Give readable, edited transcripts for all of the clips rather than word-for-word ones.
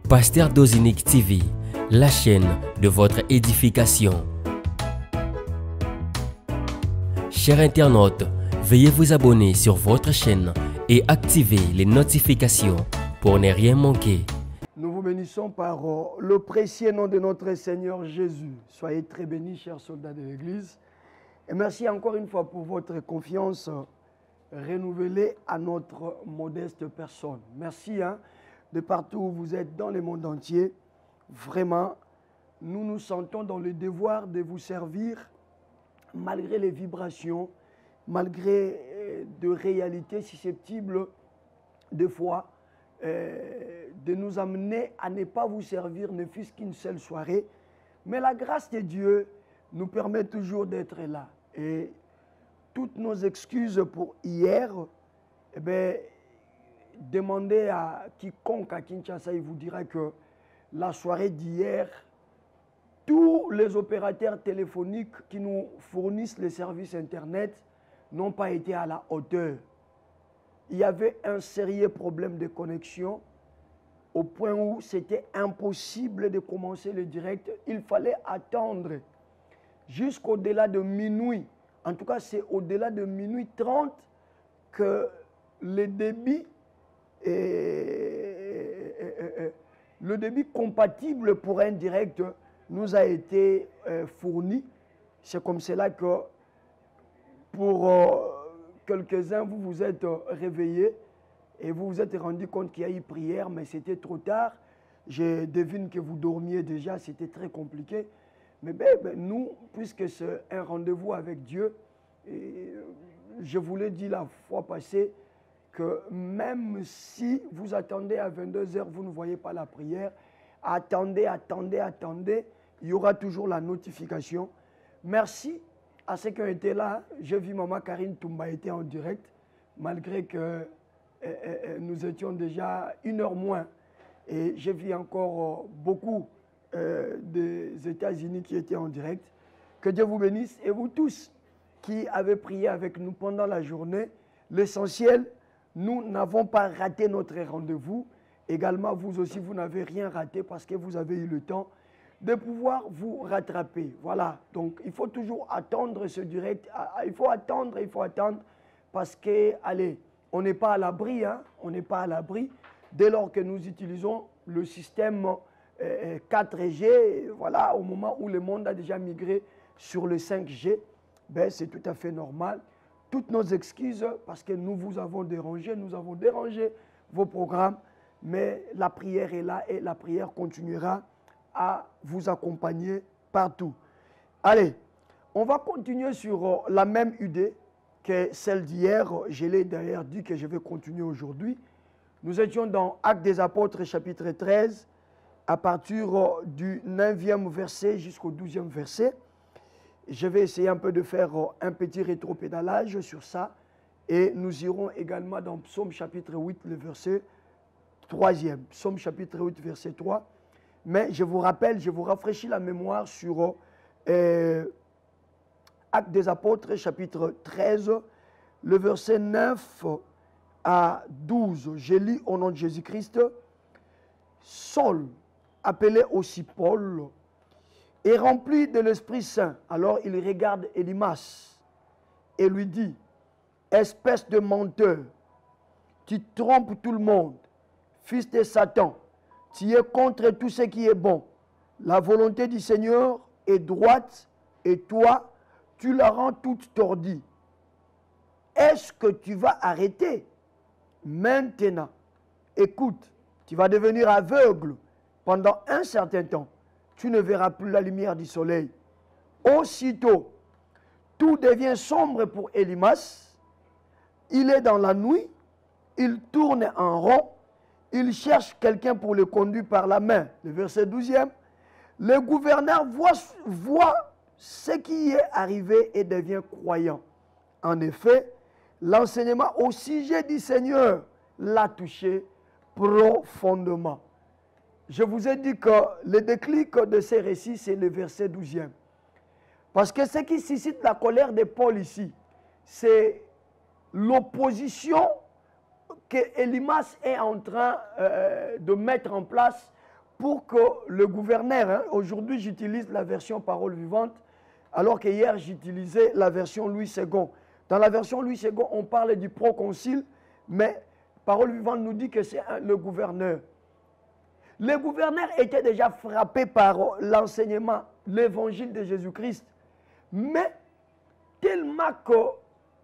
Pasteur Dozinique TV, la chaîne de votre édification. Chers internautes, veuillez vous abonner sur votre chaîne et activer les notifications pour ne rien manquer. Nous vous bénissons par le précieux nom de notre Seigneur Jésus. Soyez très bénis, chers soldats de l'Église. Et merci encore une fois pour votre confiance renouvelée à notre modeste personne. Merci de partout où vous êtes dans le monde entier. Vraiment, nous nous sentons dans le devoir de vous servir malgré les vibrations, malgré de réalités susceptibles de foi, de nous amener à ne pas vous servir ne fût-ce qu'une seule soirée. Mais la grâce de Dieu nous permet toujours d'être là. Et toutes nos excuses pour hier, eh bien, demandez à quiconque à Kinshasa, il vous dira que la soirée d'hier, tous les opérateurs téléphoniques qui nous fournissent les services Internet n'ont pas été à la hauteur. Il y avait un sérieux problème de connexion au point où c'était impossible de commencer le direct. Il fallait attendre jusqu'au-delà de minuit. En tout cas, c'est au-delà de minuit 30 que le débit compatible pour un direct nous a été fourni. C'est comme cela que pour quelques-uns, vous vous êtes réveillés et vous vous êtes rendu compte qu'il y a eu prière, mais c'était trop tard. Je devine que vous dormiez déjà, c'était très compliqué. Mais nous, puisque c'est un rendez-vous avec Dieu, et je vous l'ai dit la fois passée, que même si vous attendez à 22 h, vous ne voyez pas la prière, attendez, il y aura toujours la notification. Merci à ceux qui ont été là. J'ai vu Maman Karine Toumba était en direct, malgré que nous étions déjà 1 heure moins. Et j'ai vu encore beaucoup des États-Unis qui étaient en direct. Que Dieu vous bénisse. Et vous tous qui avez prié avec nous pendant la journée, l'essentiel, nous n'avons pas raté notre rendez-vous. Également, vous aussi, vous n'avez rien raté parce que vous avez eu le temps de pouvoir vous rattraper. Voilà, donc il faut toujours attendre ce direct. Il faut attendre parce que, allez, on n'est pas à l'abri, on n'est pas à l'abri. Dès lors que nous utilisons le système 4G, voilà, au moment où le monde a déjà migré sur le 5G, ben, c'est tout à fait normal. Toutes nos excuses parce que nous vous avons dérangé vos programmes, mais la prière est là et la prière continuera à vous accompagner partout. Allez, on va continuer sur la même idée que celle d'hier. Je l'ai d'ailleurs dit que je vais continuer aujourd'hui. Nous étions dans Actes des Apôtres, chapitre 13, à partir du 9e verset jusqu'au 12e verset. Je vais essayer un peu de faire un petit rétropédalage sur ça. Et nous irons également dans Psaume chapitre 8, le verset 3e. Psaume chapitre 8, verset 3. Mais je vous rappelle, je vous rafraîchis la mémoire sur Actes des Apôtres, chapitre 13, le verset 9 à 12. Je lis au nom de Jésus-Christ. Saul, appelé aussi Paul, est rempli de l'Esprit Saint. Alors il regarde Élymas et lui dit: espèce de menteur, tu trompes tout le monde, fils de Satan, tu es contre tout ce qui est bon. La volonté du Seigneur est droite et toi, tu la rends toute tordue. Est-ce que tu vas arrêter maintenant? Écoute, tu vas devenir aveugle pendant un certain temps. Tu ne verras plus la lumière du soleil. Aussitôt, tout devient sombre pour Élymas. Il est dans la nuit, il tourne en rond, il cherche quelqu'un pour le conduire par la main. Le verset 12e, le gouverneur voit ce qui est arrivé et devient croyant. En effet, l'enseignement au sujet du Seigneur l'a touché profondément. Je vous ai dit que le déclic de ces récits, c'est le verset 12e. Parce que ce qui suscite la colère de Paul ici, c'est l'opposition que Élymas est en train de mettre en place pour que le gouverneur, hein, aujourd'hui j'utilise la version Parole vivante, alors que hier j'utilisais la version Louis II. Dans la version Louis II, on parle du proconsul, mais Parole vivante nous dit que c'est le gouverneur. Le gouverneur était déjà frappé par l'enseignement, l'évangile de Jésus-Christ, mais tellement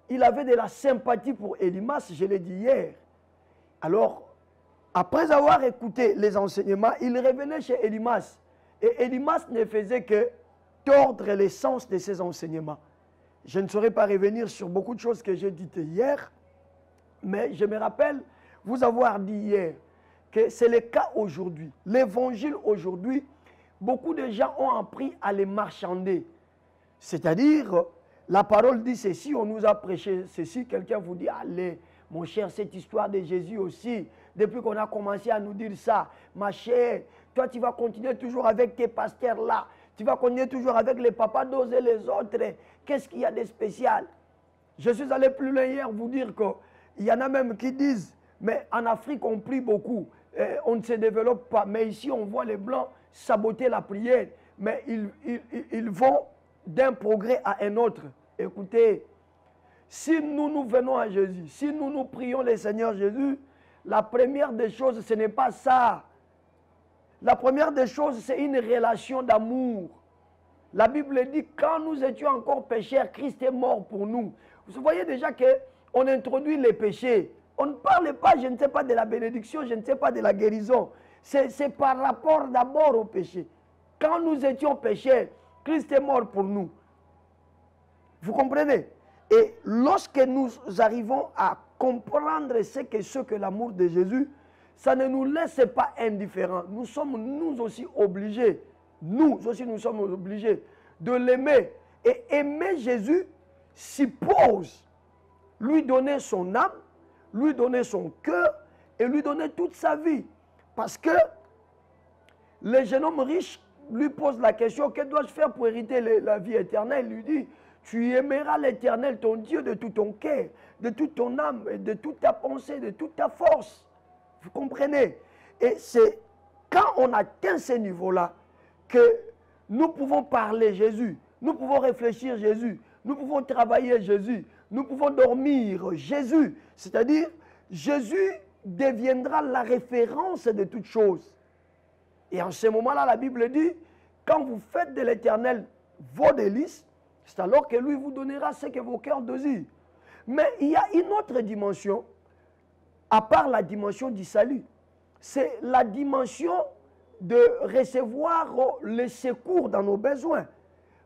qu'il avait de la sympathie pour Elimas, je l'ai dit hier. Alors, après avoir écouté les enseignements, il revenait chez Elimas. Et Elimas ne faisait que tordre l'essence de ses enseignements. Je ne saurais pas revenir sur beaucoup de choses que j'ai dites hier, mais je me rappelle vous avoir dit hier que c'est le cas aujourd'hui. L'évangile aujourd'hui, beaucoup de gens ont appris à les marchander. C'est-à-dire, la parole dit ceci, on nous a prêché ceci, quelqu'un vous dit, allez, mon cher, cette histoire de Jésus aussi, depuis qu'on a commencé à nous dire ça, ma chère, toi tu vas continuer toujours avec tes pasteurs là, tu vas continuer toujours avec les papas d'oser les autres, qu'est-ce qu'il y a de spécial? Je suis allé plus loin hier vous dire qu'il y en a même qui disent, mais en Afrique on prie beaucoup, on ne se développe pas, mais ici on voit les Blancs saboter la prière, mais ils vont d'un progrès à un autre. Écoutez, si nous venons à Jésus, si nous prions le Seigneur Jésus, la première des choses, ce n'est pas ça. La première des choses, c'est une relation d'amour. La Bible dit, quand nous étions encore pécheurs, Christ est mort pour nous. Vous voyez déjà qu'on introduit les péchés. On ne parle pas, je ne sais pas, de la bénédiction, je ne sais pas de la guérison. C'est par rapport d'abord au péché. Quand nous étions pécheurs, Christ est mort pour nous. Vous comprenez? Et lorsque nous arrivons à comprendre ce que l'amour de Jésus, ça ne nous laisse pas indifférents. Nous sommes nous aussi obligés, nous sommes obligés de l'aimer. Et aimer Jésus suppose lui donner son âme, lui donner son cœur et lui donner toute sa vie. Parce que le jeune homme riche lui pose la question, que dois-je faire pour hériter la vie éternelle? Il lui dit, tu aimeras l'Éternel, ton Dieu, de tout ton cœur, de toute ton âme, de toute ta pensée, de toute ta force. Vous comprenez? Et c'est quand on atteint ce niveau-là que nous pouvons parler Jésus, nous pouvons réfléchir Jésus, nous pouvons travailler Jésus, nous pouvons dormir Jésus. C'est-à-dire, Jésus deviendra la référence de toutes choses. Et en ce moment-là, la Bible dit, quand vous faites de l'Éternel vos délices, c'est alors que lui vous donnera ce que vos cœurs désirent. Mais il y a une autre dimension, à part la dimension du salut. C'est la dimension de recevoir le secours dans nos besoins.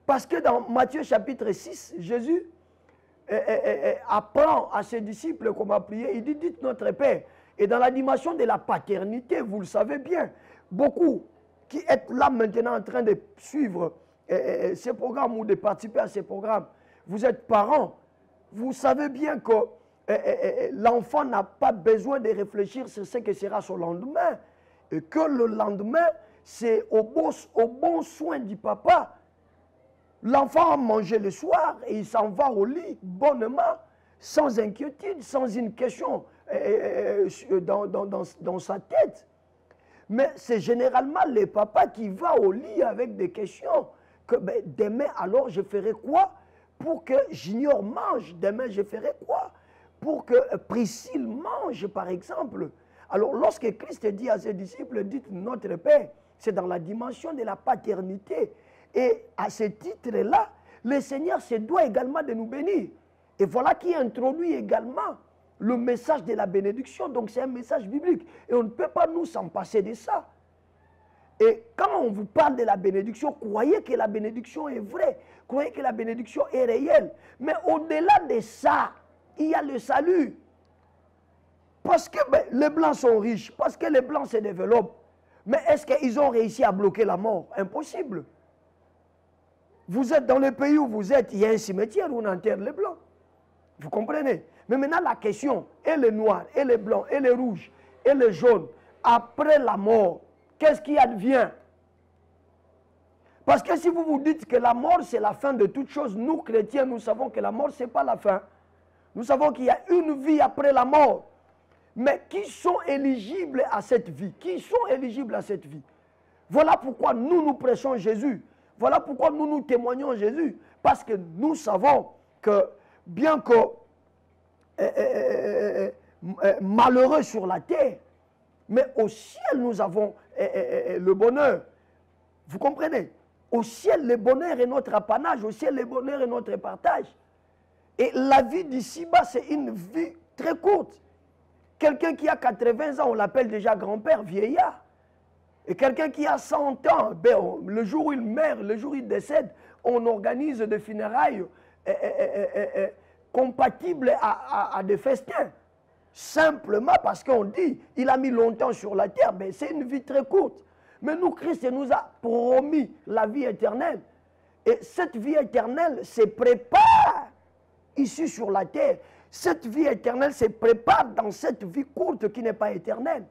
Parce que dans Matthieu chapitre 6, Jésus apprend à ses disciples comment prier. Il dit, dites notre Père. Et dans la dimension de la paternité, vous le savez bien, beaucoup qui êtes là maintenant en train de suivre ces programmes ou de participer à ces programmes, vous êtes parents, vous savez bien que l'enfant n'a pas besoin de réfléchir sur ce que sera son lendemain. Et que le lendemain, c'est au bon soin du papa. L'enfant a mangé le soir et il s'en va au lit bonnement, sans inquiétude, sans une question dans sa tête. Mais c'est généralement le papa qui va au lit avec des questions. Que ben, demain, alors, je ferai quoi pour que Junior mange? Demain, je ferai quoi pour que Priscille mange, par exemple? Alors, lorsque Christ dit à ses disciples, dites notre Père, c'est dans la dimension de la paternité. Et à ce titre-là, le Seigneur se doit également de nous bénir. Et voilà qui introduit également le message de la bénédiction. Donc, c'est un message biblique. Et on ne peut pas nous s'en passer de ça. Et quand on vous parle de la bénédiction, croyez que la bénédiction est vraie, croyez que la bénédiction est réelle. Mais au-delà de ça, il y a le salut. Parce que ben, les Blancs sont riches, parce que les Blancs se développent. Mais est-ce qu'ils ont réussi à bloquer la mort? Impossible. Vous êtes dans le pays où vous êtes, il y a un cimetière où on enterre les Blancs. Vous comprenez? Mais maintenant la question, et les Noirs, et les Blancs, et les Rouges, et les Jaunes, après la mort, qu'est-ce qui advient? Parce que si vous vous dites que la mort c'est la fin de toute chose, nous chrétiens, nous savons que la mort c'est pas la fin. Nous savons qu'il y a une vie après la mort. Mais qui sont éligibles à cette vie? Qui sont éligibles à cette vie? Voilà pourquoi nous prêchons Jésus. Voilà pourquoi nous témoignons Jésus. Parce que nous savons que bien que malheureux sur la terre, mais au ciel nous avons le bonheur. Vous comprenez? Au ciel, le bonheur est notre apanage. Au ciel, le bonheur est notre partage. Et la vie d'ici-bas, c'est une vie très courte. Quelqu'un qui a 80 ans, on l'appelle déjà grand-père, vieillard. Et quelqu'un qui a 100 ans, ben, le jour où il meurt, le jour où il décède, on organise des funérailles compatibles à des festins. Simplement parce qu'on dit, il a mis longtemps sur la terre, ben, c'est une vie très courte. Mais nous, Christ nous a promis la vie éternelle. Et cette vie éternelle se prépare ici sur la terre. Cette vie éternelle se prépare dans cette vie courte qui n'est pas éternelle.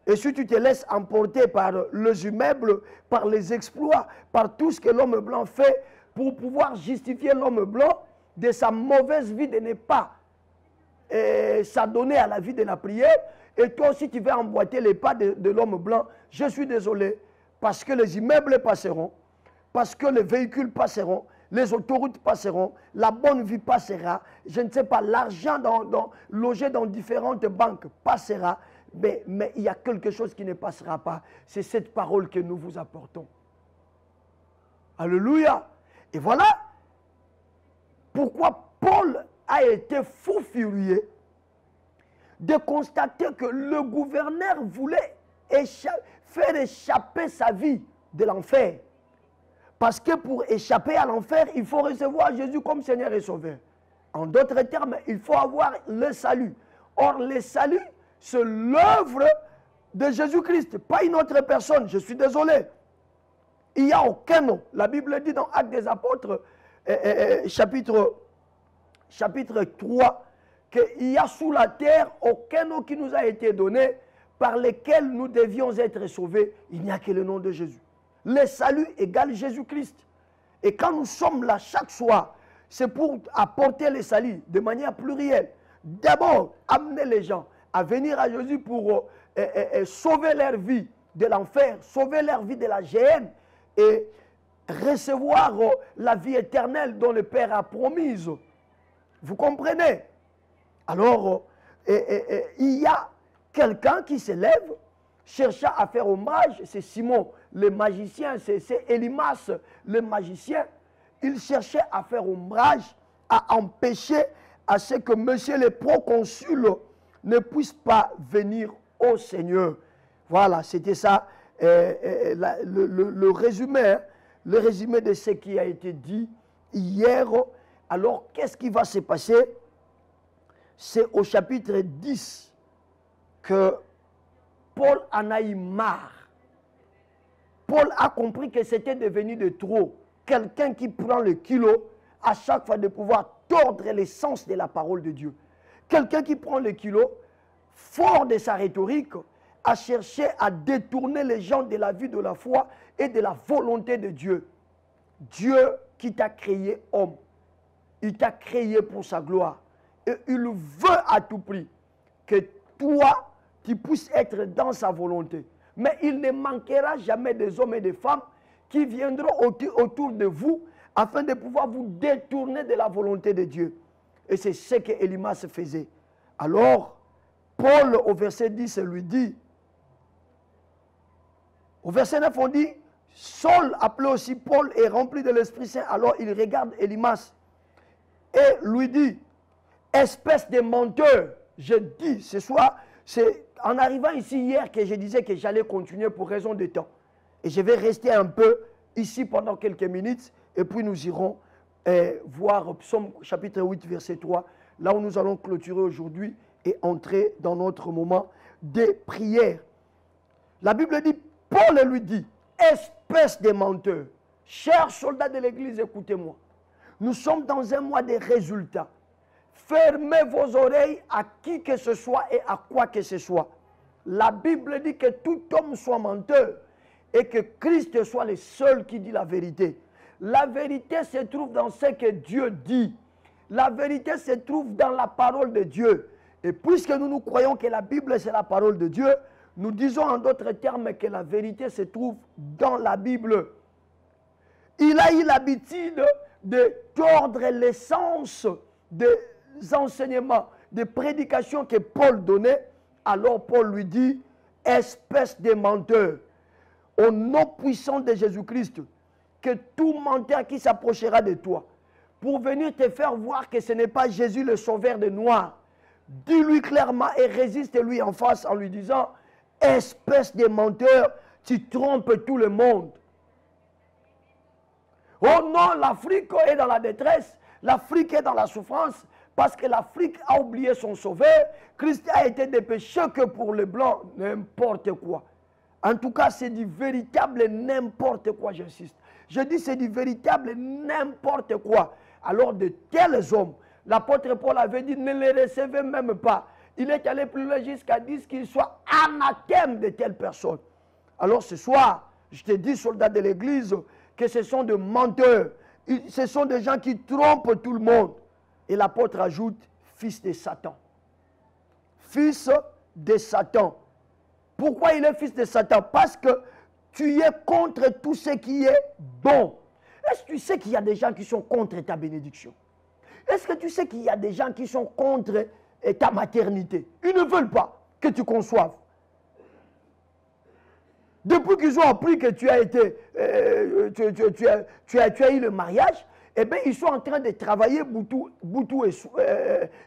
Et si tu te laisses emporter par les immeubles, par les exploits, par tout ce que l'homme blanc fait pour pouvoir justifier l'homme blanc de sa mauvaise vie de ne pas s'adonner à la vie de la prière, et toi aussi tu vas emboîter les pas de l'homme blanc, je suis désolé, parce que les immeubles passeront, parce que les véhicules passeront, les autoroutes passeront, la bonne vie passera, je ne sais pas, l'argent logé dans différentes banques passera, mais il y a quelque chose qui ne passera pas. C'est cette parole que nous vous apportons. Alléluia. Et voilà pourquoi Paul a été fou furieux de constater que le gouverneur voulait faire échapper sa vie de l'enfer. Parce que pour échapper à l'enfer, il faut recevoir Jésus comme Seigneur et Sauveur. En d'autres termes, il faut avoir le salut. Or, le salut, c'est l'œuvre de Jésus-Christ, pas une autre personne. Je suis désolé. Il n'y a aucun nom. La Bible dit dans Actes des Apôtres, chapitre 3, qu'il y a sous la terre aucun nom qui nous a été donné par lequel nous devions être sauvés. Il n'y a que le nom de Jésus. Le salut égale Jésus-Christ. Et quand nous sommes là chaque soir, c'est pour apporter le salut de manière plurielle. D'abord, amener les gens à venir à Jésus pour sauver leur vie de l'enfer, sauver leur vie de la géhenne et recevoir la vie éternelle dont le Père a promise. Vous comprenez? Alors, il y a quelqu'un qui se lève, cherchant à faire hommage, c'est Simon le magicien, c'est Élymas le magicien. Il cherchait à faire hommage, à empêcher à ce que monsieur le proconsul ne puisse pas venir au Seigneur. Voilà, c'était ça le résumé, hein, le résumé de ce qui a été dit hier. Alors, qu'est-ce qui va se passer? C'est au chapitre 10 que Paul en a eu marre. Paul a compris que c'était devenu de trop. Quelqu'un qui prend le kilo à chaque fois de pouvoir tordre l'essence de la parole de Dieu. Quelqu'un qui prend le kilo, fort de sa rhétorique, a cherché à détourner les gens de la vie de la foi et de la volonté de Dieu. Dieu qui t'a créé homme, il t'a créé pour sa gloire. Et il veut à tout prix que toi, tu puisses être dans sa volonté. Mais il ne manquera jamais des hommes et des femmes qui viendront autour de vous afin de pouvoir vous détourner de la volonté de Dieu. Et c'est ce que Élymas faisait. Alors, Paul, au verset 10, lui dit, au verset 9, on dit, Saul, appelé aussi Paul, est rempli de l'Esprit Saint. Alors, il regarde Élymas et lui dit, espèce de menteur, je dis ce soir, c'est en arrivant ici hier que je disais que j'allais continuer pour raison de temps. Et je vais rester un peu ici pendant quelques minutes et puis nous irons voir Psaume chapitre 8 verset 3, là où nous allons clôturer aujourd'hui et entrer dans notre moment de prière. La Bible dit, Paul lui dit, espèce de menteur, chers soldats de l'église, écoutez-moi, nous sommes dans un mois de résultats. Fermez vos oreilles à qui que ce soit et à quoi que ce soit. La Bible dit que tout homme soit menteur et que Christ soit le seul qui dit la vérité. La vérité se trouve dans ce que Dieu dit. La vérité se trouve dans la parole de Dieu. Et puisque nous croyons que la Bible c'est la parole de Dieu, Nous disons en d'autres termes que la vérité se trouve dans la Bible. Il a eu l'habitude de tordre l'essence des enseignements, des prédications que Paul donnait. Alors Paul lui dit, espèce de menteur, au nom puissant de Jésus-Christ, que tout menteur qui s'approchera de toi, pour venir te faire voir que ce n'est pas Jésus le sauveur des Noirs, dis-lui clairement et résiste-lui en face en lui disant, espèce de menteur, tu trompes tout le monde. Oh non, l'Afrique est dans la détresse, l'Afrique est dans la souffrance, parce que l'Afrique a oublié son sauveur. Christ a été dépêché que pour les Blancs, n'importe quoi. En tout cas, c'est du véritable n'importe quoi, j'insiste. Je dis c'est du véritable n'importe quoi. Alors de tels hommes, l'apôtre Paul avait dit, ne les recevez même pas. Il est allé plus loin jusqu'à dire qu'il soit anathème de telles personnes. Alors ce soir, je te dis, soldats de l'Église, que ce sont des menteurs. Ce sont des gens qui trompent tout le monde. Et l'apôtre ajoute, fils de Satan. Fils de Satan. Pourquoi il est fils de Satan? Parce que tu es contre tout ce qui est bon. Est-ce que tu sais qu'il y a des gens qui sont contre ta bénédiction? Est-ce que tu sais qu'il y a des gens qui sont contre ta maternité? Ils ne veulent pas que tu conçoives. Depuis qu'ils ont appris que tu as été, tu as eu le mariage, eh bien, ils sont en train de travailler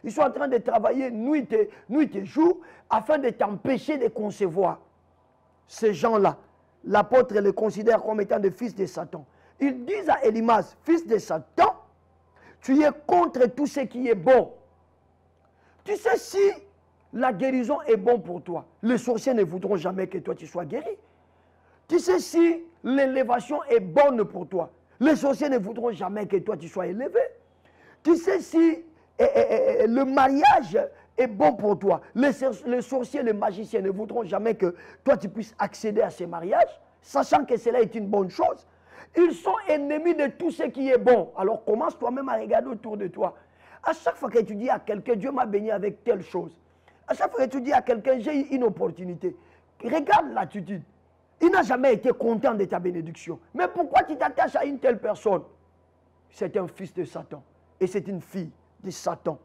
ils sont en train de travailler nuit et jour afin de t'empêcher de concevoir. Ces gens-là, l'apôtre les considère comme étant des fils de Satan. Ils disent à Élymas, fils de Satan, tu es contre tout ce qui est bon. Tu sais, si la guérison est bonne pour toi, les sorciers ne voudront jamais que toi tu sois guéri. Tu sais, si l'élévation est bonne pour toi, les sorciers ne voudront jamais que toi tu sois élevé. Tu sais, si le mariage est bon pour toi, les sorciers, les magiciens ne voudront jamais que toi tu puisses accéder à ces mariages, sachant que cela est une bonne chose. Ils sont ennemis de tout ce qui est bon. Alors commence toi-même à regarder autour de toi. À chaque fois que tu dis à quelqu'un, Dieu m'a béni avec telle chose. À chaque fois que tu dis à quelqu'un, j'ai eu une opportunité. Regarde l'attitude. Il n'a jamais été content de ta bénédiction. Mais pourquoi tu t'attaches à une telle personne? C'est un fils de Satan. Et c'est une fille de Satan.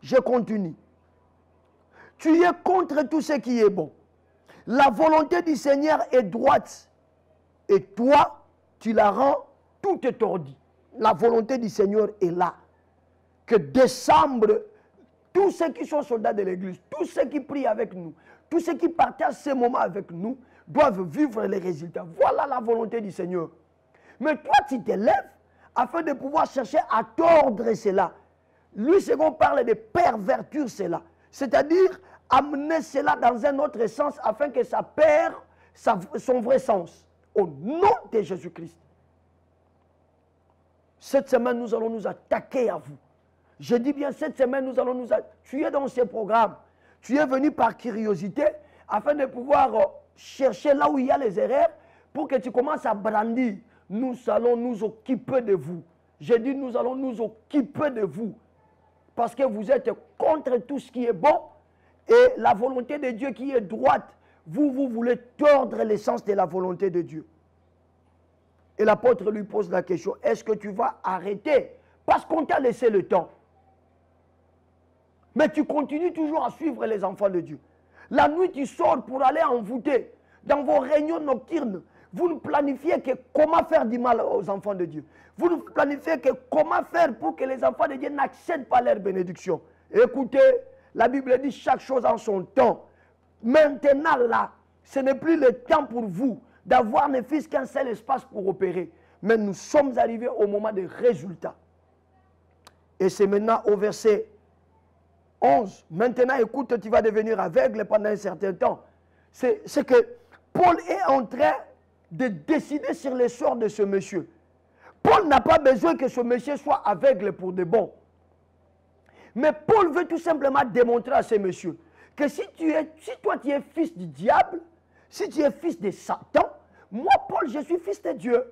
Je continue. Tu es contre tout ce qui est bon. La volonté du Seigneur est droite. Et toi, tu la rends toute tordue. La volonté du Seigneur est là. Que décembre, tous ceux qui sont soldats de l'Église, tous ceux qui prient avec nous, tous ceux qui partagent ces moments avec nous, doivent vivre les résultats. Voilà la volonté du Seigneur. Mais toi, tu t'élèves afin de pouvoir chercher à tordre cela. Lui, second parle de pervertir cela. C'est-à-dire amener cela dans un autre sens afin que ça perde son vrai sens. Au nom de Jésus-Christ. Cette semaine, nous allons nous attaquer à vous. Je dis bien, cette semaine, nous allons nous attaquer. Tu es dans ces programmes. Tu es venu par curiosité afin de pouvoir chercher là où il y a les erreurs pour que tu commences à brandir. Nous allons nous occuper de vous. Je dis, nous allons nous occuper de vous. Parce que vous êtes contre tout ce qui est bon et la volonté de Dieu qui est droite. Vous voulez tordre l'essence de la volonté de Dieu. Et l'apôtre lui pose la question, est-ce que tu vas arrêter? Parce qu'on t'a laissé le temps. Mais tu continues toujours à suivre les enfants de Dieu. La nuit, tu sors pour aller envoûter. Dans vos réunions nocturnes, vous ne planifiez que comment faire du mal aux enfants de Dieu. Vous ne planifiez que comment faire pour que les enfants de Dieu n'accèdent pas à leur bénédiction. Écoutez, la Bible dit chaque chose en son temps. Maintenant, là, ce n'est plus le temps pour vous d'avoir ne fût-ce qu'un seul espace pour opérer. Mais nous sommes arrivés au moment des résultats. Et c'est maintenant au verset 11. Maintenant, écoute, tu vas devenir aveugle pendant un certain temps. C'est que Paul est en train de décider sur le sort de ce monsieur. Paul n'a pas besoin que ce monsieur soit aveugle pour de bon. Mais Paul veut tout simplement démontrer à ce monsieur que si toi tu es fils du diable, si tu es fils de Satan, moi Paul je suis fils de Dieu.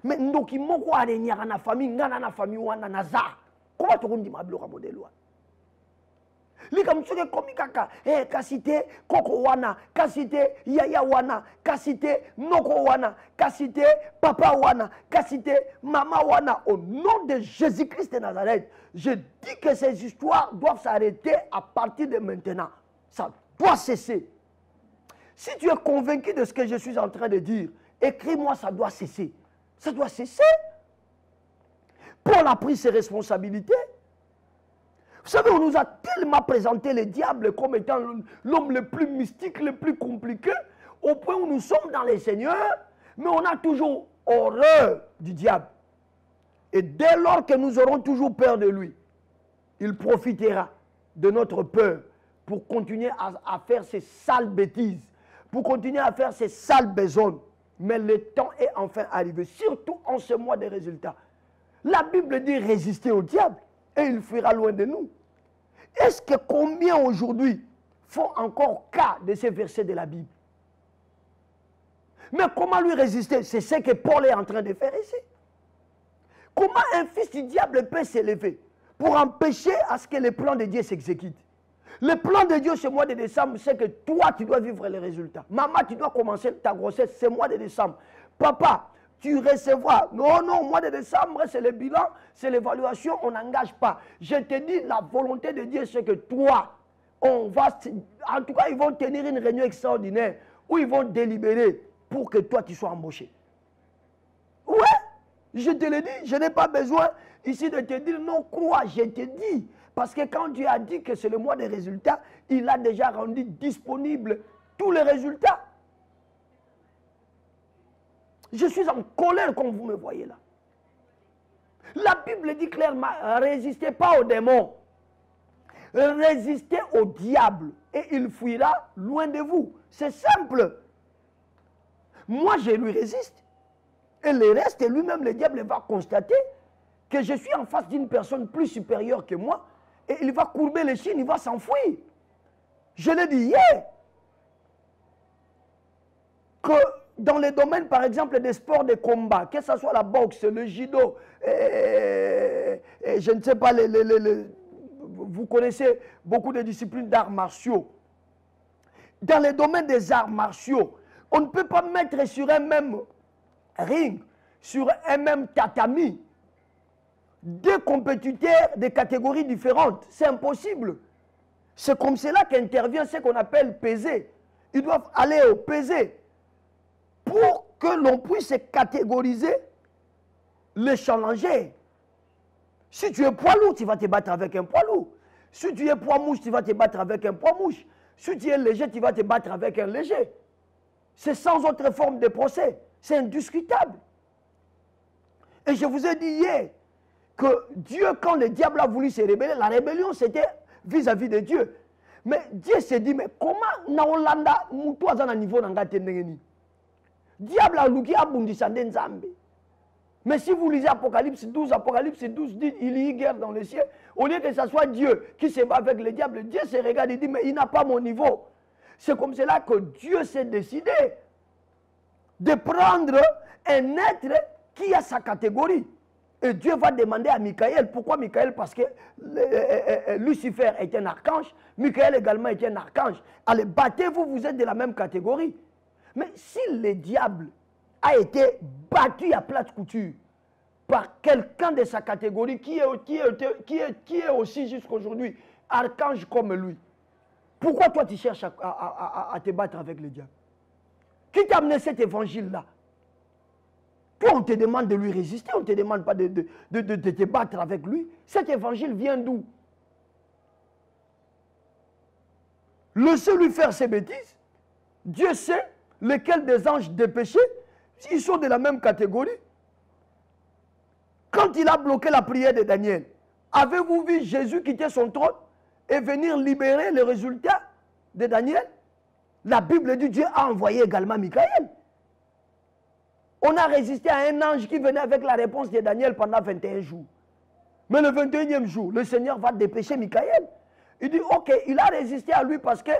Mais ndoki moko arenyaka na famille ngana na famille wana naza. Comment tu dis ma blora modèle? Likamsuke komikaka kasite koko wana kasite yaya wana kasite noko wana kasite papa wana kasite maman wana au nom de Jésus-Christ de Nazareth. Je dis que ces histoires doivent s'arrêter à partir de maintenant. Ça doit cesser. Si tu es convaincu de ce que je suis en train de dire, écris-moi, ça doit cesser. Ça doit cesser. Paul a pris ses responsabilités. Vous savez, on nous a tellement présenté le diable comme étant l'homme le plus mystique, le plus compliqué, au point où nous sommes dans les seigneurs, mais on a toujours horreur du diable. Et dès lors que nous aurons toujours peur de lui, il profitera de notre peur pour continuer à faire ces sales bêtises, pour continuer à faire ces sales besognes. Mais le temps est enfin arrivé, surtout en ce mois des résultats. La Bible dit résister au diable et il fuira loin de nous. Est-ce que combien aujourd'hui font encore cas de ces versets de la Bible? Mais comment lui résister? C'est ce que Paul est en train de faire ici. Comment un fils du diable peut s'élever pour empêcher à ce que les plans de Dieu s'exécutent? Le plan de Dieu ce mois de décembre, c'est que toi, tu dois vivre les résultats. Maman, tu dois commencer ta grossesse ce mois de décembre. Papa, tu recevras. Non, non, mois de décembre, c'est le bilan, c'est l'évaluation, on n'engage pas. Je te dis, la volonté de Dieu, c'est que toi, on va, en tout cas, ils vont tenir une réunion extraordinaire où ils vont délibérer pour que toi, tu sois embauché. Ouais, je te le dis, je n'ai pas besoin ici de te dire non, quoi, je te dis. Parce que quand Dieu a dit que c'est le mois des résultats, il a déjà rendu disponible tous les résultats. Je suis en colère comme vous me voyez là. La Bible dit clairement, résistez pas aux démons. Résistez au diable et il fuira loin de vous. C'est simple. Moi, je lui résiste. Et le reste, lui-même, le diable va constater que je suis en face d'une personne plus supérieure que moi et il va courber les chines, il va s'enfuir. Je l'ai dit hier. Que dans les domaines, par exemple, des sports de combat, que ce soit la boxe, le judo, je ne sais pas, vous connaissez beaucoup de disciplines d'arts martiaux. Dans les domaines des arts martiaux, on ne peut pas mettre sur un même ring, sur un même tatami, deux compétiteurs de catégories différentes. C'est impossible. C'est comme cela qu'intervient ce qu'on appelle peser. Ils doivent aller au peser pour que l'on puisse catégoriser les challengers. Si tu es poids lourd, tu vas te battre avec un poids lourd. Si tu es poids mouche, tu vas te battre avec un poids mouche. Si tu es léger, tu vas te battre avec un léger. C'est sans autre forme de procès. C'est indiscutable. Et je vous ai dit hier que Dieu, quand le diable a voulu se rébeller, la rébellion c'était vis-à-vis de Dieu. Mais Dieu s'est dit, mais comment Naolanda Moutoua à niveau n'angatendengeni? Diable a louki abundissande nzambe. Mais si vous lisez Apocalypse 12 dit, il y a guerre dans le ciel. Au lieu que ce soit Dieu qui se bat avec le diable, Dieu se regarde et dit, mais il n'a pas mon niveau. C'est comme cela que Dieu s'est décidé de prendre un être qui a sa catégorie. Et Dieu va demander à Michael. Pourquoi Michael? Parce que Lucifer est un archange. Michael également est un archange. Allez, battez-vous, vous êtes de la même catégorie. Mais si le diable a été battu à plate couture par quelqu'un de sa catégorie qui est aussi jusqu'aujourd'hui archange comme lui, pourquoi toi tu cherches à te battre avec le diable? Qui t'a amené cet évangile-là? Toi, on te demande de lui résister, on ne te demande pas de te battre avec lui. Cet évangile vient d'où? Laissez-lui faire ses bêtises. Dieu sait lesquels des anges dépêchés, ils sont de la même catégorie. Quand il a bloqué la prière de Daniel, avez-vous vu Jésus quitter son trône et venir libérer les résultats de Daniel? La Bible dit Dieu a envoyé également Michael. On a résisté à un ange qui venait avec la réponse de Daniel pendant 21 jours. Mais le 21e jour, le Seigneur va dépêcher Michael. Il dit, ok, il a résisté à lui parce que,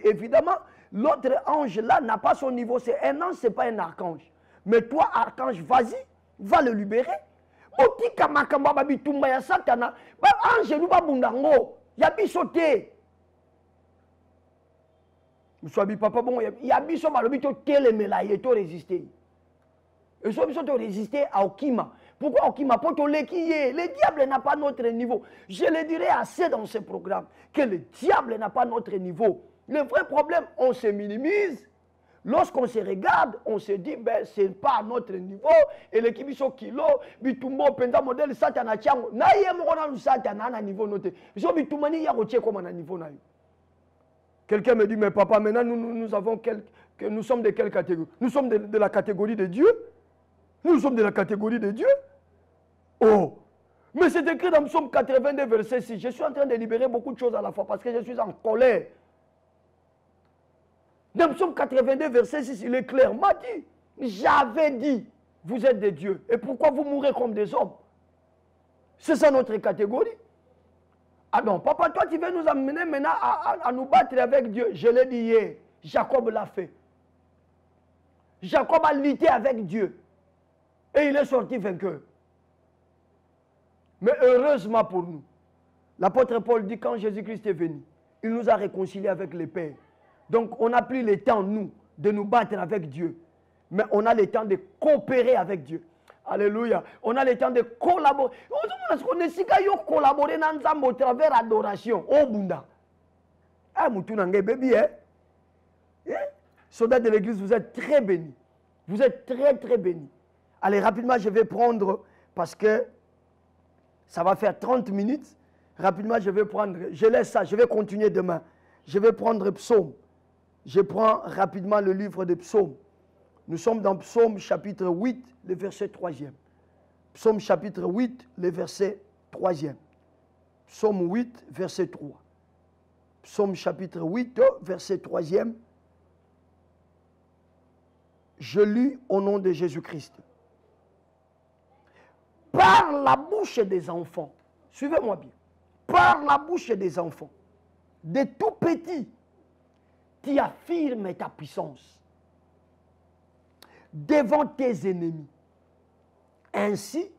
évidemment, l'autre ange là n'a pas son niveau. C'est un ange, ce n'est pas un archange. Mais toi, archange, vas-y, va le libérer. Otika makamba babitumba ya satana. Ba ange nous ba bundango. Ya biso te. Msoabi papa bon ya biso balobi to telemela ye to résister. Et so biso to résister à Okima. Pourquoi Okima? Pour to lekiye. Le diable n'a pas notre niveau. Je le dirai assez dans ce programme que le diable n'a pas notre niveau. Le vrai problème, on se minimise. Lorsqu'on se regarde, on se dit, ben, c'est pas à notre niveau. Et l'équipe sont kilo, bitumbo, penda modèle, satana tiango. Na yé mokona lu satana na niveau noté. Biso bitumani ya rotier comme na niveau na yo. Quelqu'un me dit, mais papa, maintenant nous avons nous sommes de quelle catégorie? Nous sommes de la catégorie de Dieu. Nous sommes de la catégorie de Dieu. Oh! Mais c'est écrit dans Psaume 82, verset 6. Je suis en train de libérer beaucoup de choses à la fois parce que je suis en colère. Dans Psaume 82, verset 6, il est clair. M'a dit, j'avais dit, vous êtes des dieux. Et pourquoi vous mourrez comme des hommes? C'est ça notre catégorie. Ah non, papa, toi tu veux nous amener maintenant à nous battre avec Dieu. Je l'ai dit hier, Jacob l'a fait. Jacob a lutté avec Dieu. Et il est sorti vainqueur. Mais heureusement pour nous, l'apôtre Paul dit quand Jésus-Christ est venu, il nous a réconciliés avec le Père. Donc on n'a plus le temps, nous, de nous battre avec Dieu. Mais on a le temps de coopérer avec Dieu. Alléluia. On a le temps de collaborer. On est collaborer ensemble au travers de l'adoration. Oh Bunda. Ah, Moutounangé, baby, hein? Soldats de l'église, vous êtes très bénis. Vous êtes très, très bénis. Allez, rapidement, je vais prendre, parce que ça va faire 30 minutes. Rapidement, je vais prendre, je laisse ça, je vais continuer demain. Je vais prendre Psaume. Je prends rapidement le livre de Psaume. Nous sommes dans Psaume chapitre 8, le verset 3e. Psaume chapitre 8, le verset 3e. Psaume 8, verset 3. Psaume chapitre 8, verset 3e. Je lis au nom de Jésus-Christ. Par la bouche des enfants, suivez-moi bien, par la bouche des enfants, de tout petits, tu affirmes ta puissance devant tes ennemis. Ainsi,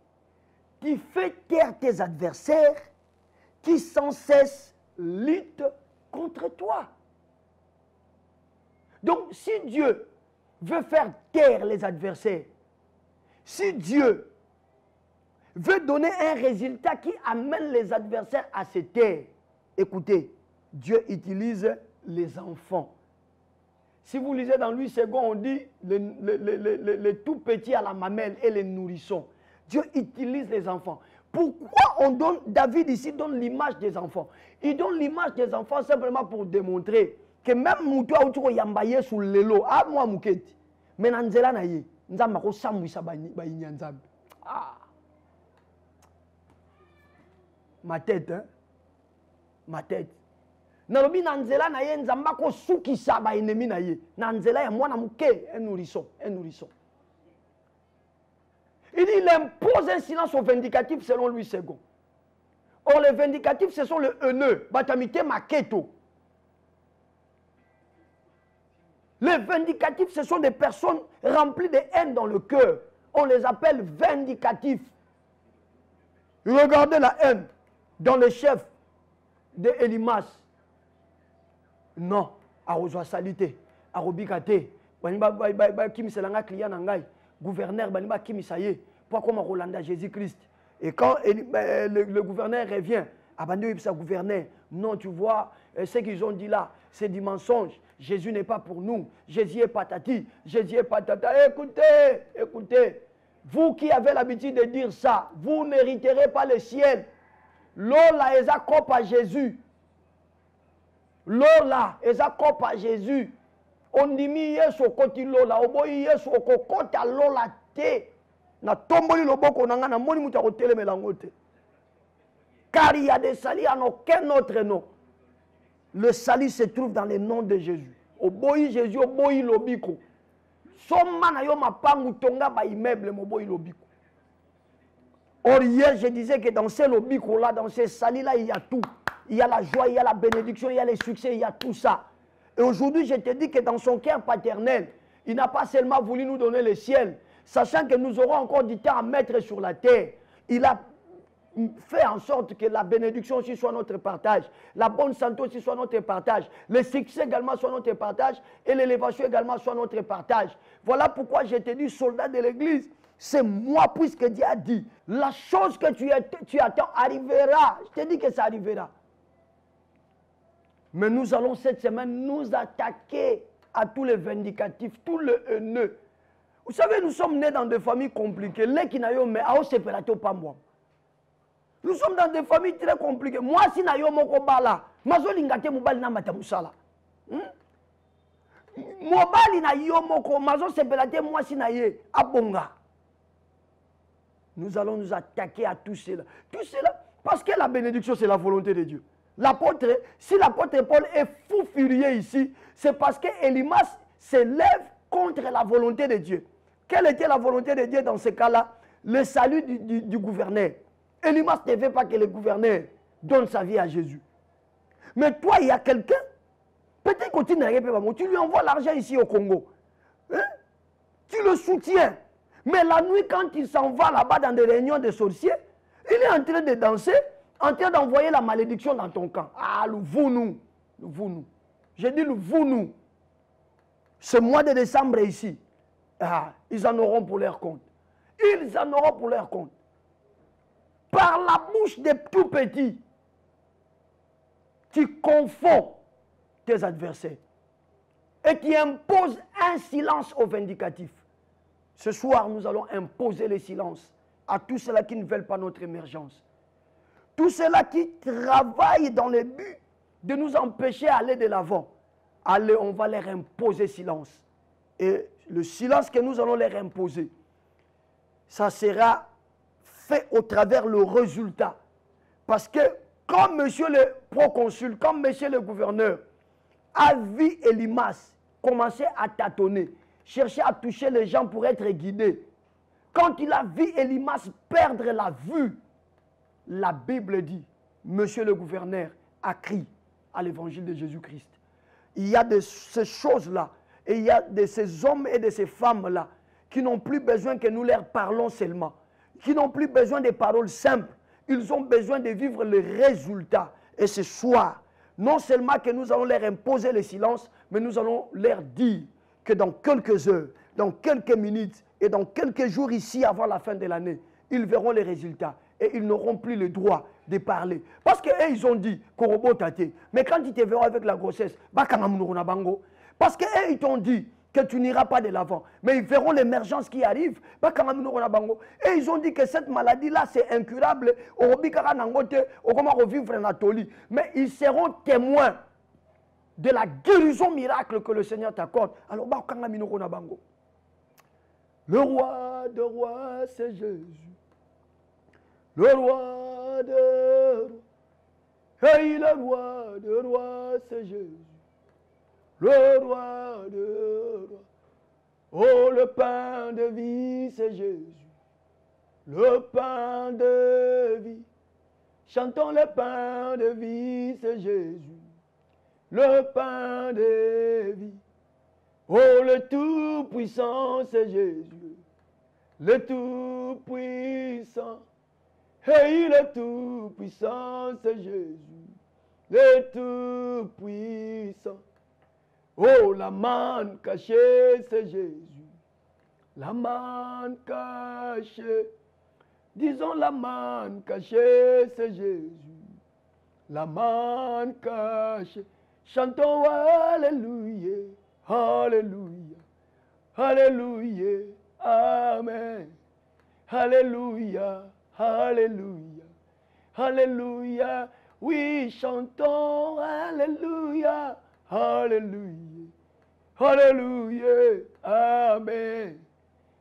tu fais taire tes adversaires qui sans cesse luttent contre toi. Donc, si Dieu veut faire taire les adversaires, si Dieu veut donner un résultat qui amène les adversaires à se taire, écoutez, Dieu utilise les enfants. Si vous lisez dans Louis II, on dit les tout petits à la mamelle et les nourrissons. Dieu utilise les enfants. Pourquoi on donne, David ici donne l'image des enfants? Il donne l'image des enfants simplement pour démontrer que même Moutoua ou Yambaye sous l'élo, ah moi Mouketi, mais Nanzela naye, Nzamako Samouissa Baïnyanzab. Ah! Ma tête, hein? Ma tête. Nalobi nanzela na ye nzamba ko sukisa ba ennemi na ye. Nanzela ya mwana muke, un nourrisson, un nourrisson. Il impose un silence au vindicatif selon Louis II. Or les vindicatifs ce sont le haineux, batamite maketo. Les vindicatifs ce sont des personnes remplies de haine dans le cœur. On les appelle vindicatifs. Regardez la haine dans le chef de Elimas. Non, arrosoa salité, arobikate, baniba kimiselanga client nangai, gouverneur baniba kimisaye, pas comme Rolanda Jésus-Christ. Et quand le gouverneur revient, abandonne sa gouverneur. Non, tu vois, ce qu'ils ont dit là, c'est du mensonge. Jésus n'est pas pour nous. Jésus est patati, Jésus est patata. Écoutez, écoutez, vous qui avez l'habitude de dire ça, vous n'hériterez pas le ciel. Lola eza kopa Jésus. Lola eza kopa Jésus. Ondimi yesu koti lola, oboyi yesu okokota lola te. Na tomboli loboko nanga na moni muta kotelemela ngo te. Car il y a des salis en aucun autre nom. Le salut se trouve dans le nom de Jésus. Oboyi Jésus, oboyi lobiko. Soma na yo mapangu tonga ba immeuble moboyi lobiko. Or hier, je disais que dans ces lobiko-là, dans ces salis-là, il y a tout. Il y a la joie, il y a la bénédiction, il y a les succès, il y a tout ça. Et aujourd'hui, je te dis que dans son cœur paternel, il n'a pas seulement voulu nous donner le ciel, sachant que nous aurons encore du temps à mettre sur la terre. il a fait en sorte que la bénédiction aussi soit notre partage, la bonne santé aussi soit notre partage, le succès également soit notre partage et l'élévation également soit notre partage. Voilà pourquoi je te dis, soldat de l'église, c'est moi, puisque Dieu a dit, la chose que tu attends arrivera. Je te dis que ça arrivera. Mais nous allons cette semaine nous attaquer à tous les vindicatifs, tous les haineux. Vous savez, nous sommes nés dans des familles compliquées. Les qui n'ont mais à separato pas moi. Nous sommes dans des familles très compliquées. Moi, si n'ayo moko bala, mazo lingate mobali na matamusala. Mobali na yo moko, mazo separato moi si naye abonga. Nous allons nous attaquer à tout cela. Tout cela, parce que la bénédiction, c'est la volonté de Dieu. L'apôtre, si l'apôtre Paul est fou furieux ici, c'est parce que Elimas s'élève contre la volonté de Dieu. Quelle était la volonté de Dieu dans ce cas-là? Le salut du gouverneur. Elimas ne veut pas que le gouverneur donne sa vie à Jésus. Mais toi, il y a quelqu'un, peut-être que tu n'arrives pas, tu lui envoies l'argent ici au Congo. Hein? Tu le soutiens. Mais la nuit, quand il s'en va là-bas dans des réunions de sorciers, il est en train de danser, en train d'envoyer la malédiction dans ton camp. Ah, le vous-nous. Le vous-nous. J'ai dit le vous-nous. Ce mois de décembre ici, ah, ils en auront pour leur compte. Ils en auront pour leur compte. Par la bouche des tout petits, tu confonds tes adversaires. Et tu imposes un silence aux vindicatifs. Ce soir, nous allons imposer le silence à tous ceux-là qui ne veulent pas notre émergence. Tous ceux-là qui travaillent dans le but de nous empêcher d'aller de l'avant. Allez, on va leur imposer silence. Et le silence que nous allons leur imposer, ça sera fait au travers le résultat. Parce que comme monsieur le proconsul, comme monsieur le gouverneur a vu Elimas commencer à tâtonner, chercher à toucher les gens pour être guidés. Quand il a vu Elimas perdre la vue, la Bible dit, monsieur le gouverneur a crié à l'évangile de Jésus-Christ. Il y a de ces choses-là, et il y a de ces hommes et de ces femmes-là qui n'ont plus besoin que nous leur parlons seulement, qui n'ont plus besoin de paroles simples, ils ont besoin de vivre le résultat. Et ce soir, non seulement que nous allons leur imposer le silence, mais nous allons leur dire que dans quelques heures, dans quelques minutes et dans quelques jours ici avant la fin de l'année, ils verront les résultats et ils n'auront plus le droit de parler. Parce qu'eux, ils ont dit, Korobo Tate, mais quand ils te verront avec la grossesse, parce qu'eux, ils t'ont dit que tu n'iras pas de l'avant, mais ils verront l'émergence qui arrive. Et ils ont dit que cette maladie-là, c'est incurable, mais ils seront témoins de la guérison miracle que le Seigneur t'accorde. Alors, le roi de rois, c'est Jésus. Le roi de rois. Hey, le roi de rois, c'est Jésus. Le roi de rois. Oh, le pain de vie, c'est Jésus. Le pain de vie. Chantons le pain de vie, c'est Jésus. Le pain de vie. Oh, le Tout-Puissant, c'est Jésus. Le Tout-Puissant. Hey, le Tout-Puissant, c'est Jésus. Le Tout-Puissant. Oh, la manne cachée, c'est Jésus. La manne cachée. Disons la manne cachée, c'est Jésus. La manne cachée. Chantons Alléluia, Alléluia, Alléluia, Amen. Alléluia, Alléluia, Alléluia. Oui, chantons Alléluia, Alléluia, Alléluia, Amen.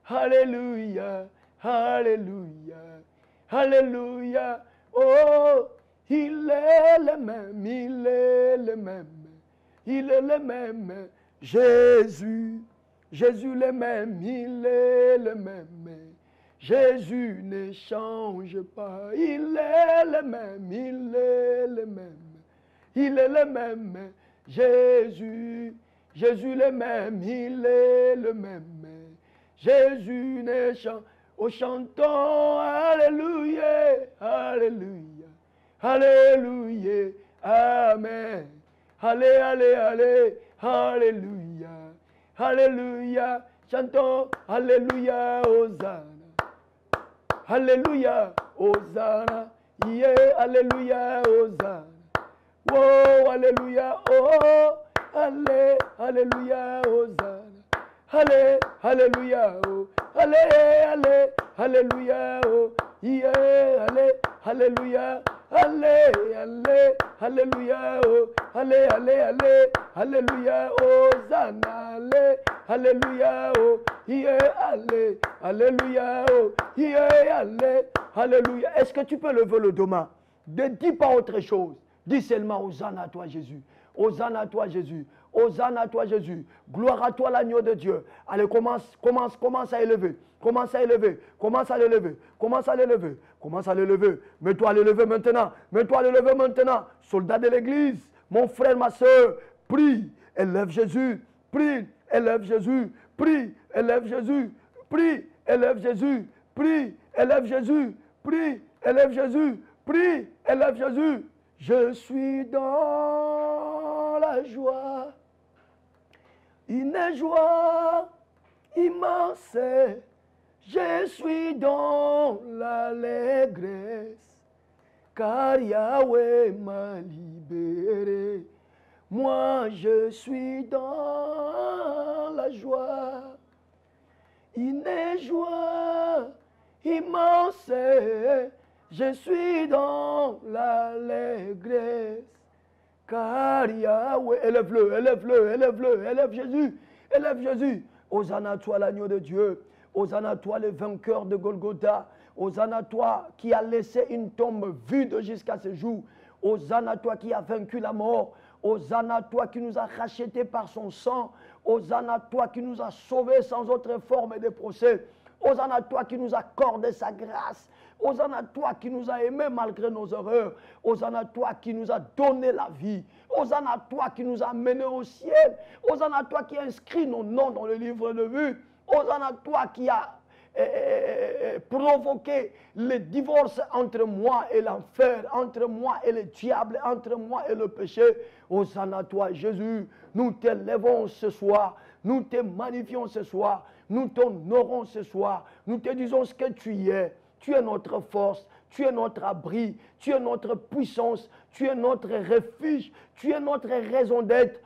Alléluia, Alléluia, Alléluia. Oh, il est le même, il est le même, il est le même. Jésus, Jésus le même, il est le même. Jésus ne change pas, il est le même, il est le même. Il est le même. Jésus, Jésus le même, il est le même. Jésus ne change. Oh, chantons, Alléluia, Alléluia, Alléluia, Amen. Allez, allez, allez, Alléluia, Alléluia, chantons, Alléluia, Hosanna. Alléluia, Hosanna, yeah, Alléluia, Hosanna. Oh, Alléluia, oh, allez, Alléluia, Hosanna. Allez, Alléluia, oh, allez, allez, Alléluia, oh, yeah, allez, Alléluia, allez, allez, Alléluia, oh, allez, allez, allez, Alléluia, Hosanna, allez, Alléluia, oh, yeah, allez, Alléluia, oh, yeah, allez, Alléluia. Est-ce que tu peux lever le dos main? Ne dis pas autre chose. Dis seulement Hosanna à toi, Jésus. Hosanna à toi, Jésus. Hosanna à toi, Jésus. Gloire à toi, l'agneau de Dieu. Allez, commence à élever. Commence à élever. Commence à l'élever. Commence à l'élever. Commence à l'élever. Mets-toi à l'élever maintenant. Mets-toi à l'élever maintenant. Soldat de l'église, mon frère, ma soeur, prie. Élève Jésus. Prie. Élève Jésus. Prie. Élève Jésus. Prie. Élève Jésus. Prie. Élève Jésus. Prie. Élève Jésus. Prie. Élève Jésus. Je suis dans la joie, une joie immense. Je suis dans l'allégresse, car Yahweh m'a libéré. Moi, je suis dans la joie, une joie immense. Je suis dans l'allégresse, car Yahweh, élève-le, élève-le, élève-le, élève Jésus, élève Jésus. Hosanna à toi l'agneau de Dieu, Hosanna à toi le vainqueur de Golgotha, Hosanna à toi qui a laissé une tombe vide jusqu'à ce jour, Hosanna à toi qui a vaincu la mort, Hosanna à toi qui nous a rachetés par son sang, Hosanna à toi qui nous a sauvés sans autre forme de procès, Hosanna à toi qui nous a accordé sa grâce, Hosanna à toi qui nous a aimés malgré nos erreurs. Hosanna à toi qui nous a donné la vie. Hosanna à toi qui nous a menés au ciel. Hosanna à toi qui a inscrit nos noms dans le livre de vie. Hosanna à toi qui a provoqué le divorce entre moi et l'enfer, entre moi et le diable, entre moi et le péché. Hosanna à toi Jésus. Nous t'élèvons ce soir. Nous te magnifions ce soir. Nous t'honorons ce soir. Nous te disons ce que tu es. Tu es notre force, tu es notre abri, tu es notre puissance, tu es notre refuge, tu es notre raison d'être.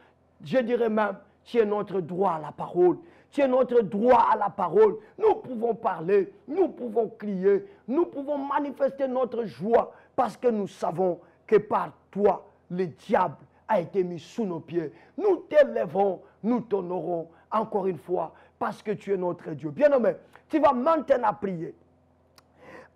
Je dirais même, tu es notre droit à la parole. Tu es notre droit à la parole. Nous pouvons parler, nous pouvons crier, nous pouvons manifester notre joie parce que nous savons que par toi, le diable a été mis sous nos pieds. Nous t'élèvons, nous t'honorons encore une fois parce que tu es notre Dieu. Bien-aimé, tu vas maintenant prier.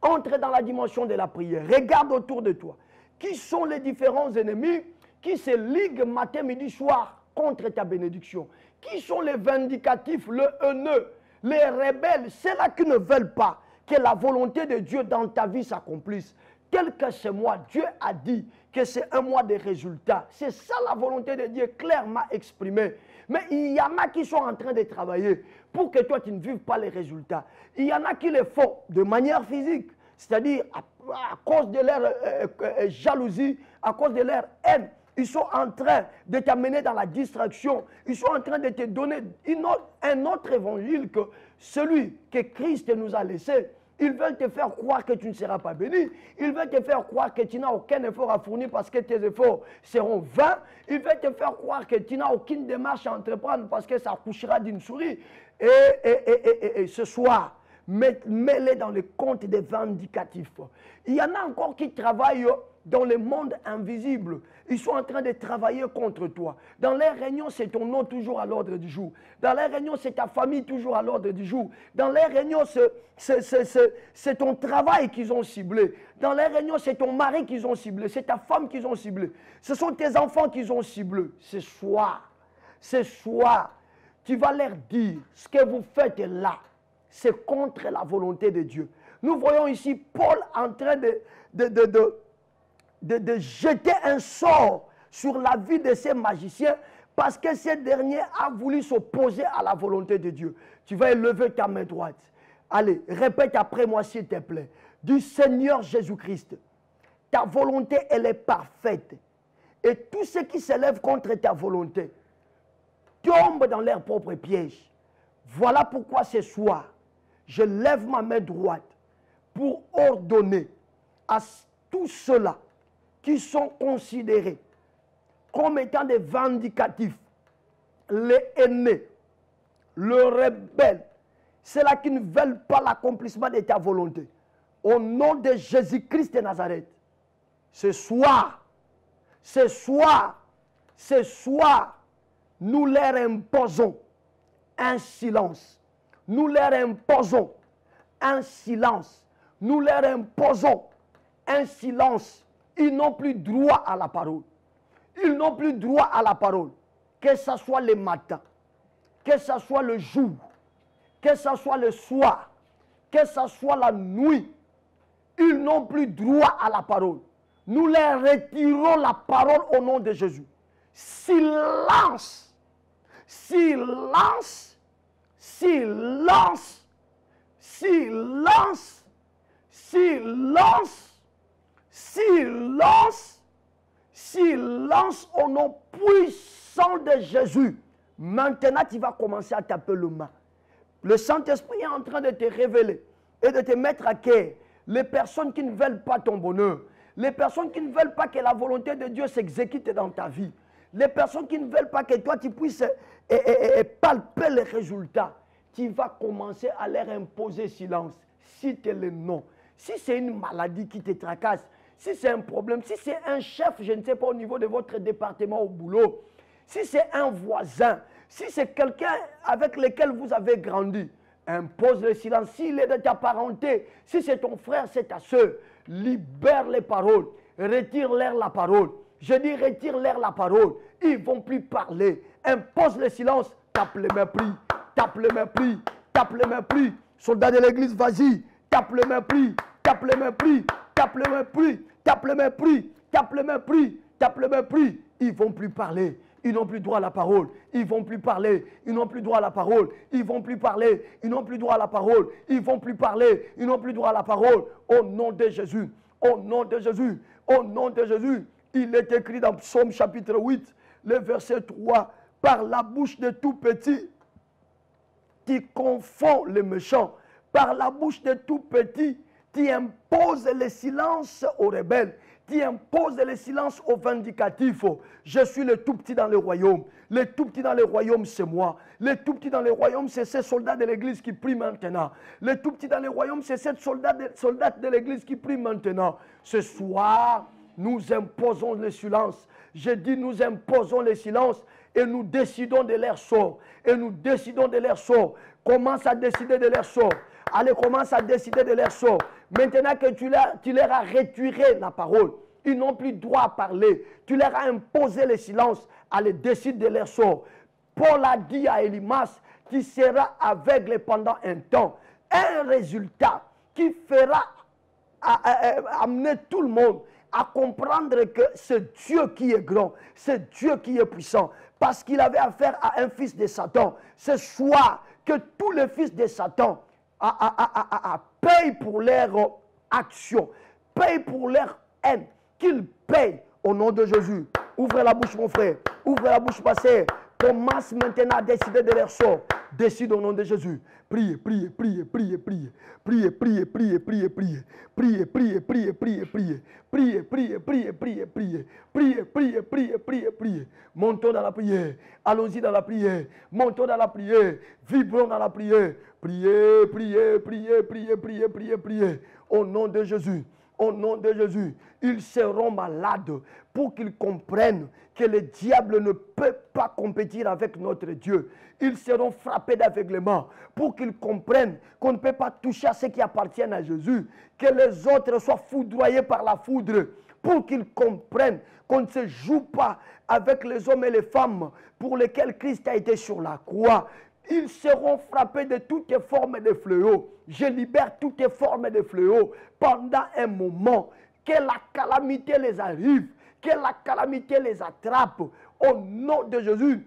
Entre dans la dimension de la prière. Regarde autour de toi. Qui sont les différents ennemis qui se liguent matin, midi, soir contre ta bénédiction? Qui sont les vindicatifs, les haineux, les rebelles, ceux-là qui ne veulent pas que la volonté de Dieu dans ta vie s'accomplisse? Tel que ce mois, Dieu a dit que c'est un mois de résultats. C'est ça la volonté de Dieu clairement exprimée. Mais il y en a qui sont en train de travailler pour que toi tu ne vives pas les résultats. Il y en a qui le font de manière physique, c'est-à-dire à cause de leur jalousie, à cause de leur haine. Ils sont en train de t'amener dans la distraction. Ils sont en train de te donner un autre évangile que celui que Christ nous a laissé. Ils veulent te faire croire que tu ne seras pas béni. Ils veulent te faire croire que tu n'as aucun effort à fournir parce que tes efforts seront vains. Ils veulent te faire croire que tu n'as aucune démarche à entreprendre parce que ça accouchera d'une souris. Et ce soir, mets-les dans le compte des vindicatifs. Il y en a encore qui travaillent dans le monde invisible. Ils sont en train de travailler contre toi. Dans les réunions, c'est ton nom toujours à l'ordre du jour. Dans les réunions, c'est ta famille toujours à l'ordre du jour. Dans les réunions, c'est ton travail qu'ils ont ciblé. Dans les réunions, c'est ton mari qu'ils ont ciblé. C'est ta femme qu'ils ont ciblé. Ce sont tes enfants qu'ils ont ciblé. Ce soir, tu vas leur dire ce que vous faites là. C'est contre la volonté de Dieu. Nous voyons ici Paul en train de jeter un sort sur la vie de ces magiciens parce que ces derniers ont voulu s'opposer à la volonté de Dieu. Tu vas élever ta main droite. Allez, répète après moi s'il te plaît. Du Seigneur Jésus-Christ, ta volonté, elle est parfaite. Et tout ce qui s'élève contre ta volonté tombe dans leur propre piège. Voilà pourquoi ce soir, je lève ma main droite pour ordonner à tous ceux-là qui sont considérés comme étant des vindicatifs, les haineux, le rebelle, ceux-là qui ne veulent pas l'accomplissement de ta volonté. Au nom de Jésus-Christ de Nazareth, ce soir, nous leur imposons un silence. Nous leur imposons un silence. Nous leur imposons un silence. Ils n'ont plus droit à la parole. Ils n'ont plus droit à la parole. Que ce soit le matin, que ce soit le jour, que ce soit le soir, que ce soit la nuit, ils n'ont plus droit à la parole. Nous leur retirons la parole au nom de Jésus. Silence, silence, silence, silence, silence, silence, silence au nom puissant de Jésus. Maintenant, tu vas commencer à taper le main. Le Saint-Esprit est en train de te révéler et de te mettre à cœur les personnes qui ne veulent pas ton bonheur, les personnes qui ne veulent pas que la volonté de Dieu s'exécute dans ta vie, les personnes qui ne veulent pas que toi tu puisses palper les résultats. Tu vas commencer à leur imposer silence. Si tu es le nom, si c'est une maladie qui te tracasse, si c'est un problème, si c'est un chef, je ne sais pas, au niveau de votre département au boulot, si c'est un voisin, si c'est quelqu'un avec lequel vous avez grandi, impose le silence. S'il est de ta parenté, si c'est ton frère, c'est ta soeur, libère les paroles, retire-leur la parole. Je dis retire-leur la parole. Ils ne vont plus parler. Impose le silence. Tape le mépris, tape le mépris, tape le mépris. Soldat de l'église, vas-y. Tape le mépris, tape le mépris, tape le mépris, tape le mépris, tape le mépris, tape le mépris. Ils ne vont plus parler. Ils n'ont plus droit à la parole. Ils ne vont plus parler. Ils n'ont plus droit à la parole. Ils ne vont plus parler. Ils n'ont plus droit à la parole. Ils ne vont plus parler. Ils n'ont plus droit à la parole. Au nom de Jésus. Au nom de Jésus. Au nom de Jésus. Il est écrit dans Psaume chapitre 8, le verset 3. Par la bouche de tout petit, tu confonds les méchants. Par la bouche de tout petit, tu imposes le silence aux rebelles. Tu imposes le silence aux vindicatifs. Je suis le tout petit dans le royaume. Le tout petit dans le royaume, c'est moi. Le tout petit dans le royaume, c'est ces soldats de l'église qui prient maintenant. Le tout petit dans le royaume, c'est ces soldats de l'église qui prient maintenant. Ce soir, nous imposons le silence. Je dis, nous imposons le silence et nous décidons de leur sort. Et nous décidons de leur sort. Commence à décider de leur sort. Allez, commence à décider de leur sort. Maintenant que tu leur as retiré la parole, ils n'ont plus droit à parler. Tu leur as imposé le silence. Allez, décide de leur sort. Paul a dit à Élimas, tu seras aveugle pendant un temps. Un résultat qui fera amener tout le monde à comprendre que c'est Dieu qui est grand, c'est Dieu qui est puissant. Parce qu'il avait affaire à un fils de Satan. Ce soir, que tous les fils de Satan payent pour leur action, payent pour leur haine, qu'ils payent au nom de Jésus. Ouvre la bouche, mon frère. Ouvre la bouche, ma sœur. Commence maintenant à décider de leur sort. Décide au nom de Jésus. Priez, priez, priez, priez, priez. Priez, priez, priez, priez, priez. Priez, priez, priez, priez, priez. Priez, priez, priez, priez, priez. Priez, priez, priez, priez, priez. Montons dans la prière. Allons-y dans la prière. Montons dans la prière. Vibrons dans la prière. Priez, priez, priez, priez, priez, priez, priez. Au nom de Jésus. Au nom de Jésus, ils seront malades pour qu'ils comprennent que le diable ne peut pas compétir avec notre Dieu. Ils seront frappés d'aveuglement pour qu'ils comprennent qu'on ne peut pas toucher à ce qui appartient à Jésus. Que les autres soient foudroyés par la foudre pour qu'ils comprennent qu'on ne se joue pas avec les hommes et les femmes pour lesquels Christ a été sur la croix. Ils seront frappés de toutes formes de fléaux. Je libère toutes formes de fléaux pendant un moment. Que la calamité les arrive, que la calamité les attrape. Au nom de Jésus,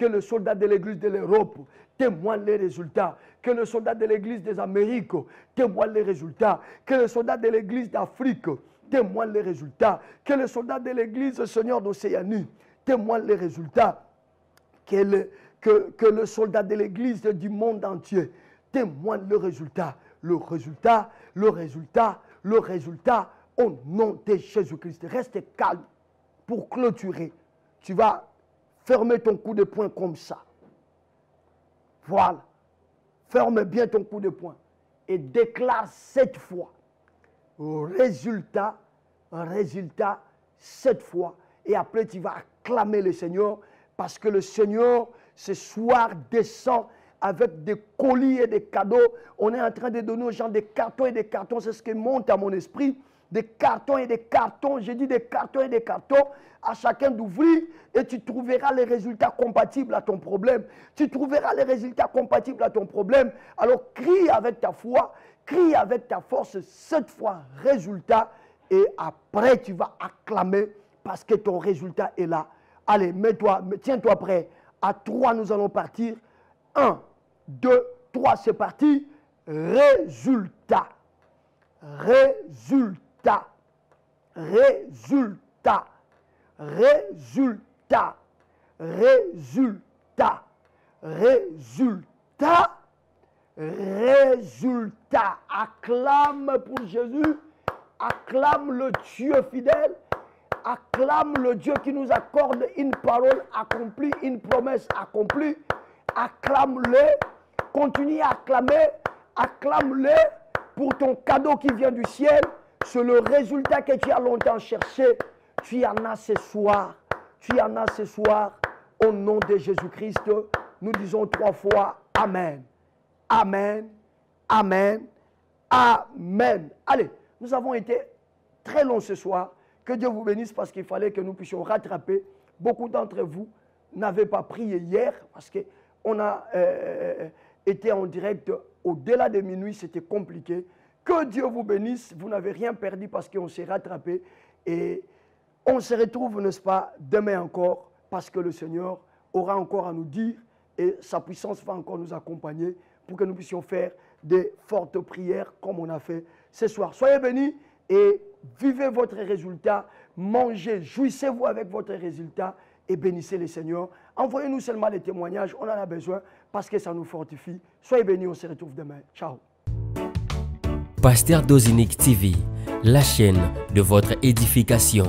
Que le soldat de l'église de l'Europe témoigne les résultats. Que le soldat de l'église des Amériques témoigne les résultats. Que le soldat de l'église d'Afrique témoigne les résultats. Que le soldat de l'église Seigneur d'Océanie témoigne les résultats. Que le soldat de l'église du monde entier témoigne le résultat. Le résultat, le résultat, le résultat au nom de Jésus-Christ. Reste calme pour clôturer. Tu vas fermer ton coup de poing comme ça. Voilà. Ferme bien ton coup de poing et déclare cette fois. Résultat, résultat, cette fois. Et après, tu vas acclamer le Seigneur parce que le Seigneur, ce soir, descend avec des colis et des cadeaux. On est en train de donner aux gens des cartons et des cartons. C'est ce qui monte à mon esprit. Des cartons et des cartons. J'ai dit des cartons et des cartons. À chacun d'ouvrir et tu trouveras les résultats compatibles à ton problème. Tu trouveras les résultats compatibles à ton problème. Alors crie avec ta foi, crie avec ta force, cette fois résultat. Et après tu vas acclamer parce que ton résultat est là. Allez, mets-toi, tiens-toi prêt. À 3, nous allons partir. 1, 2, 3, c'est parti. Résultat. Résultat. Résultat. Résultat. Résultat. Résultat. Résultat. Acclame pour Jésus. Acclame le Dieu fidèle. Acclame le Dieu qui nous accorde une parole accomplie, une promesse accomplie. Acclame-le. Continue à acclamer. Acclame-le pour ton cadeau qui vient du ciel. C'est le résultat que tu as longtemps cherché. Tu en as ce soir. Tu en as ce soir. Au nom de Jésus-Christ, nous disons 3 fois Amen. Amen. Amen. Amen. Allez, nous avons été très longs ce soir. Que Dieu vous bénisse parce qu'il fallait que nous puissions rattraper. Beaucoup d'entre vous n'avaient pas prié hier parce qu'on a été en direct au-delà de minuit. C'était compliqué. Que Dieu vous bénisse. Vous n'avez rien perdu parce qu'on s'est rattrapé. Et on se retrouve, n'est-ce pas, demain encore, parce que le Seigneur aura encore à nous dire et sa puissance va encore nous accompagner pour que nous puissions faire des fortes prières comme on a fait ce soir. Soyez bénis et vivez votre résultat, mangez, jouissez-vous avec votre résultat et bénissez le Seigneur. Envoyez-nous seulement des témoignages, on en a besoin parce que ça nous fortifie. Soyez bénis, on se retrouve demain. Ciao. Pasteur Dozinique TV, la chaîne de votre édification.